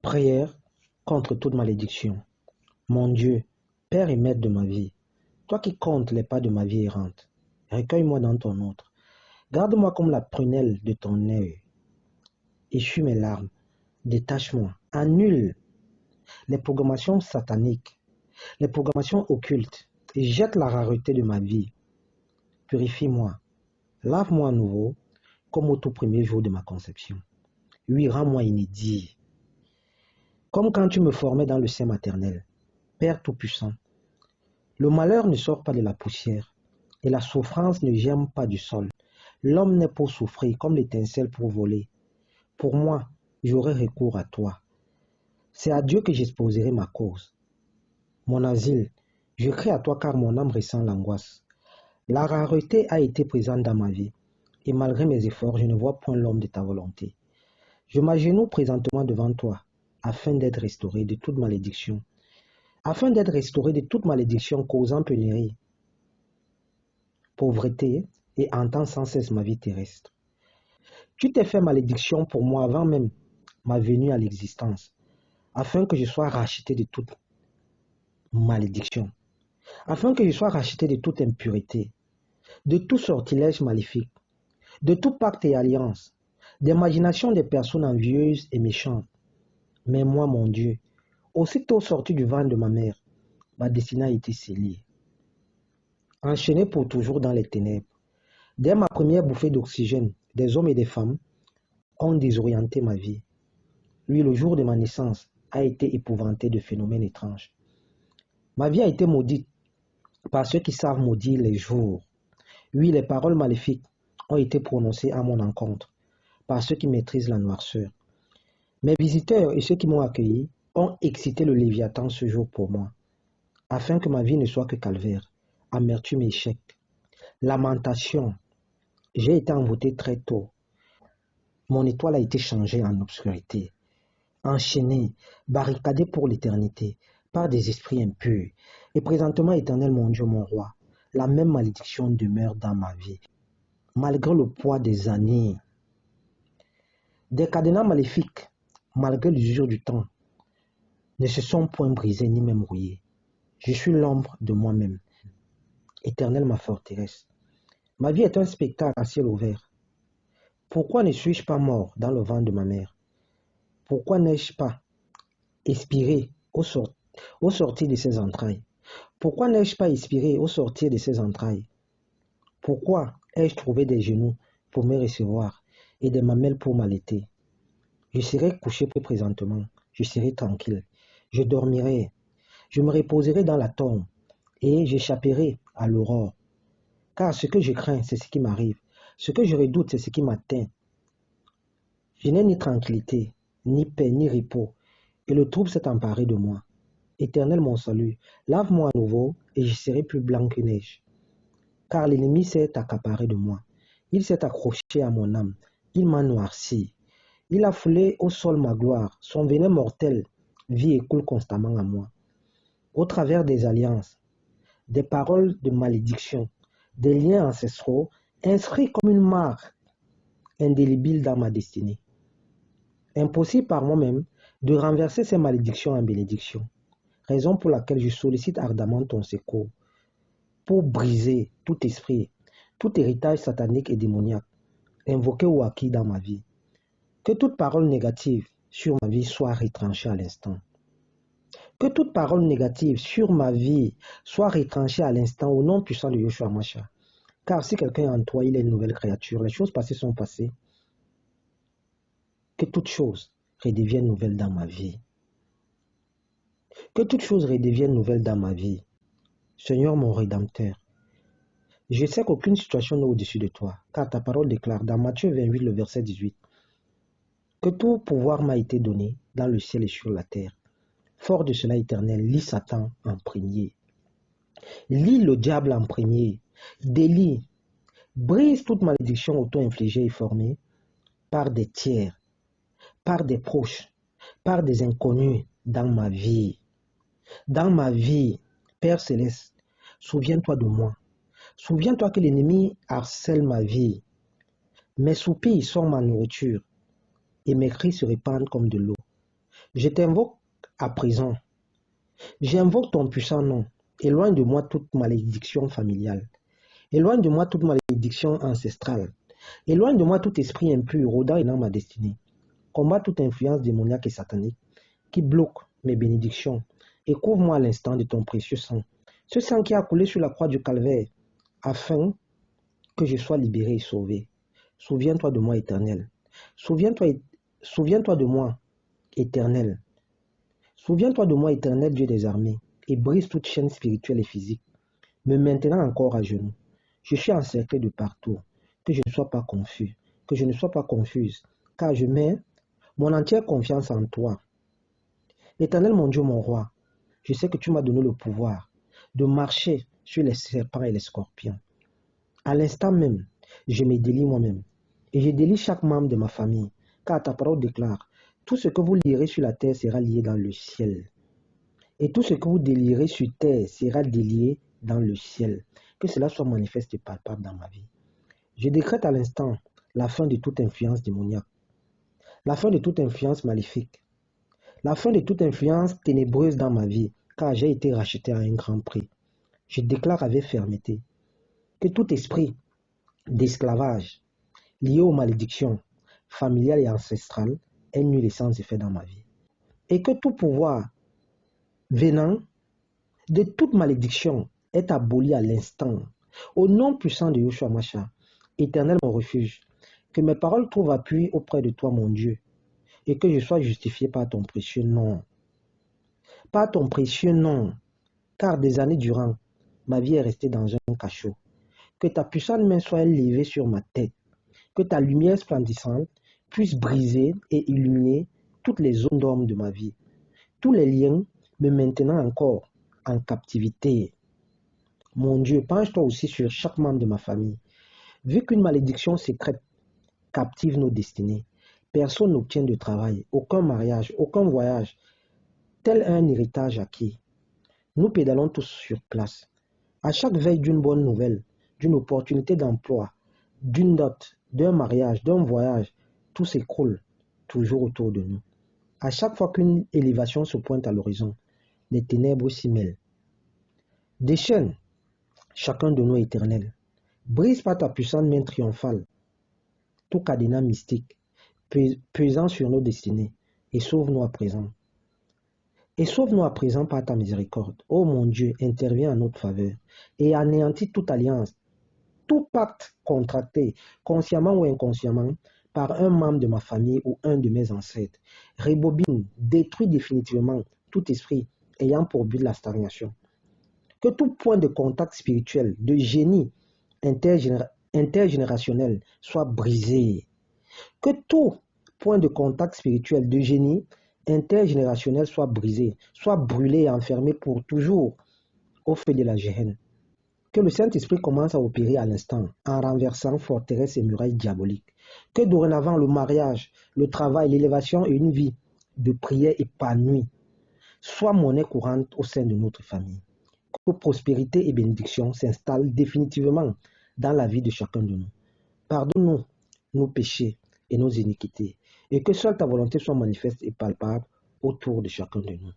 Prière contre toute malédiction. Mon Dieu, Père et Maître de ma vie, toi qui comptes les pas de ma vie errante, recueille-moi dans ton autre. Garde-moi comme la prunelle de ton œil. Essuie mes larmes, détache-moi, annule les programmations sataniques, les programmations occultes, et jette la rareté de ma vie. Purifie-moi, lave-moi à nouveau, comme au tout premier jour de ma conception. Oui, rends-moi inédit, comme quand tu me formais dans le sein maternel. Père Tout-Puissant, le malheur ne sort pas de la poussière, et la souffrance ne germe pas du sol. L'homme naît pour souffrir, comme l'étincelle pour voler. Pour moi, j'aurai recours à toi. C'est à Dieu que j'exposerai ma cause. Mon asile, je crie à toi car mon âme ressent l'angoisse. La rareté a été présente dans ma vie, et malgré mes efforts, je ne vois point l'homme de ta volonté. Je m'agenouille présentement devant toi, afin d'être restauré de toute malédiction, causant pénurie, pauvreté et hantant sans cesse ma vie terrestre. Tu t'es fait malédiction pour moi avant même ma venue à l'existence, afin que je sois racheté de toute malédiction, afin que je sois racheté de toute impureté, de tout sortilège maléfique, de tout pacte et alliance, d'imagination des personnes envieuses et méchantes. Mais moi, mon Dieu, aussitôt sorti du ventre de ma mère, ma destinée a été scellée. Enchaîné pour toujours dans les ténèbres. Dès ma première bouffée d'oxygène, des hommes et des femmes ont désorienté ma vie. Oui, le jour de ma naissance a été épouvanté de phénomènes étranges. Ma vie a été maudite par ceux qui savent maudire les jours. Oui, les paroles maléfiques ont été prononcées à mon encontre par ceux qui maîtrisent la noirceur. Mes visiteurs et ceux qui m'ont accueilli ont excité le Léviathan ce jour pour moi, afin que ma vie ne soit que calvaire, amertume et échec. Lamentation, j'ai été envoûté très tôt. Mon étoile a été changée en obscurité, enchaîné, barricadé pour l'éternité par des esprits impurs. Et présentement, éternel mon Dieu, mon roi, la même malédiction demeure dans ma vie. Malgré le poids des années, des cadenas maléfiques, malgré l'usure du temps, ne se sont point brisés ni même rouillés. Je suis l'ombre de moi-même. Éternel, ma forteresse. Ma vie est un spectacle à ciel ouvert. Pourquoi ne suis-je pas mort dans le ventre de ma mère? Pourquoi n'ai-je pas expiré au sortir de ses entrailles? Pourquoi n'ai-je pas expiré au sortir de ses entrailles? Pourquoi ai-je trouvé des genoux pour me recevoir et des mamelles pour m'allaiter? Je serai couché présentement, je serai tranquille, je dormirai, je me reposerai dans la tombe et j'échapperai à l'aurore. Car ce que je crains, c'est ce qui m'arrive. Ce que je redoute, c'est ce qui m'atteint. Je n'ai ni tranquillité, ni paix, ni repos, et le trouble s'est emparé de moi. Éternel mon salut, lave-moi à nouveau, et je serai plus blanc que neige. Car l'ennemi s'est accaparé de moi. Il s'est accroché à mon âme. Il m'a noirci. Il a foulé au sol ma gloire. Son venin mortel vit et coule constamment à moi. Au travers des alliances, des paroles de malédiction, des liens ancestraux inscrits comme une marque indélébile dans ma destinée. Impossible par moi-même de renverser ces malédictions en bénédictions. Raison pour laquelle je sollicite ardemment ton secours pour briser tout esprit, tout héritage satanique et démoniaque, invoqué ou acquis dans ma vie. Que toute parole négative sur ma vie soit retranchée à l'instant. Que toute parole négative sur ma vie soit retranchée à l'instant au nom puissant de Yeshua Mashiach. Car si quelqu'un est en toi, il est une nouvelle créature. Les choses passées sont passées. Que toute chose redevienne nouvelle dans ma vie. Que toute chose redevienne nouvelle dans ma vie. Seigneur mon Rédempteur, je sais qu'aucune situation n'est au-dessus de toi, car ta parole déclare dans Matthieu 28, le verset 18, que tout pouvoir m'a été donné dans le ciel et sur la terre. Fort de cela, Éternel, lis Satan en premier. Lis le diable en premier. Délie, brise toute malédiction auto-infligée et formée par des tiers, par des proches, par des inconnus dans ma vie. Dans ma vie, Père Céleste, souviens-toi de moi. Souviens-toi que l'ennemi harcèle ma vie. Mes soupirs sont ma nourriture et mes cris se répandent comme de l'eau. Je t'invoque à présent. J'invoque ton puissant nom. Éloigne de moi toute malédiction familiale. Éloigne de moi toute malédiction ancestrale. Éloigne de moi tout esprit impur rôdant et dans ma destinée. Combat toute influence démoniaque et satanique qui bloque mes bénédictions et couvre-moi à l'instant de ton précieux sang. Ce sang qui a coulé sur la croix du calvaire afin que je sois libéré et sauvé. Souviens-toi de moi, Éternel. Souviens-toi de moi, Éternel. Souviens-toi de moi, Éternel Dieu des armées, et brise toute chaîne spirituelle et physique, me maintenant encore à genoux. Je suis encerclé de partout, que je ne sois pas confus, que je ne sois pas confuse, car je mets mon entière confiance en toi. Éternel mon Dieu, mon roi, je sais que tu m'as donné le pouvoir de marcher sur les serpents et les scorpions. À l'instant même, je me délie moi-même, et je délie chaque membre de ma famille, car ta parole déclare, tout ce que vous lierez sur la terre sera lié dans le ciel. Et tout ce que vous délierez sur terre sera délié dans le ciel. Que cela soit manifeste et palpable dans ma vie. Je décrète à l'instant la fin de toute influence démoniaque, la fin de toute influence maléfique, la fin de toute influence ténébreuse dans ma vie, car j'ai été racheté à un grand prix. Je déclare avec fermeté que tout esprit d'esclavage lié aux malédictions familiales et ancestrales est nul et sans effet dans ma vie. Et que tout pouvoir venant de toute malédiction est aboli à l'instant. Au nom puissant de Yeshua Mashiach, Éternel mon refuge, que mes paroles trouvent appui auprès de toi, mon Dieu, et que je sois justifié par ton précieux nom. Par ton précieux nom, car des années durant, ma vie est restée dans un cachot. Que ta puissante main soit levée sur ma tête, que ta lumière splendissante puisse briser et illuminer toutes les zones d'ombre de ma vie, tous les liens me maintenant encore en captivité. Mon Dieu, penche-toi aussi sur chaque membre de ma famille. Vu qu'une malédiction secrète captive nos destinées, personne n'obtient de travail, aucun mariage, aucun voyage, tel un héritage acquis. Nous pédalons tous sur place. À chaque veille d'une bonne nouvelle, d'une opportunité d'emploi, d'une dot, d'un mariage, d'un voyage, tout s'écroule toujours autour de nous. À chaque fois qu'une élévation se pointe à l'horizon, les ténèbres s'y mêlent. Déchaîne chacun de nous, Éternel. Brise par ta puissante main triomphale tout cadenas mystique pesant sur nos destinées et sauve-nous à présent. Et sauve-nous à présent par ta miséricorde. Ô mon Dieu, interviens en notre faveur et anéantis toute alliance, tout pacte contracté, consciemment ou inconsciemment, par un membre de ma famille ou un de mes ancêtres. Rébobine, détruis définitivement tout esprit ayant pour but la stagnation. Que tout point de contact spirituel, de génie intergénérationnel soit brisé. Que tout point de contact spirituel, de génie intergénérationnel soit brisé, soit brûlé et enfermé pour toujours au feu de la Géhenne. Que le Saint-Esprit commence à opérer à l'instant en renversant forteresses et murailles diaboliques. Que dorénavant le mariage, le travail, l'élévation et une vie de prière épanouie soient monnaie courante au sein de notre famille. Que prospérité et bénédiction s'installent définitivement dans la vie de chacun de nous. Pardonne-nous nos péchés et nos iniquités, et que seule ta volonté soit manifeste et palpable autour de chacun de nous.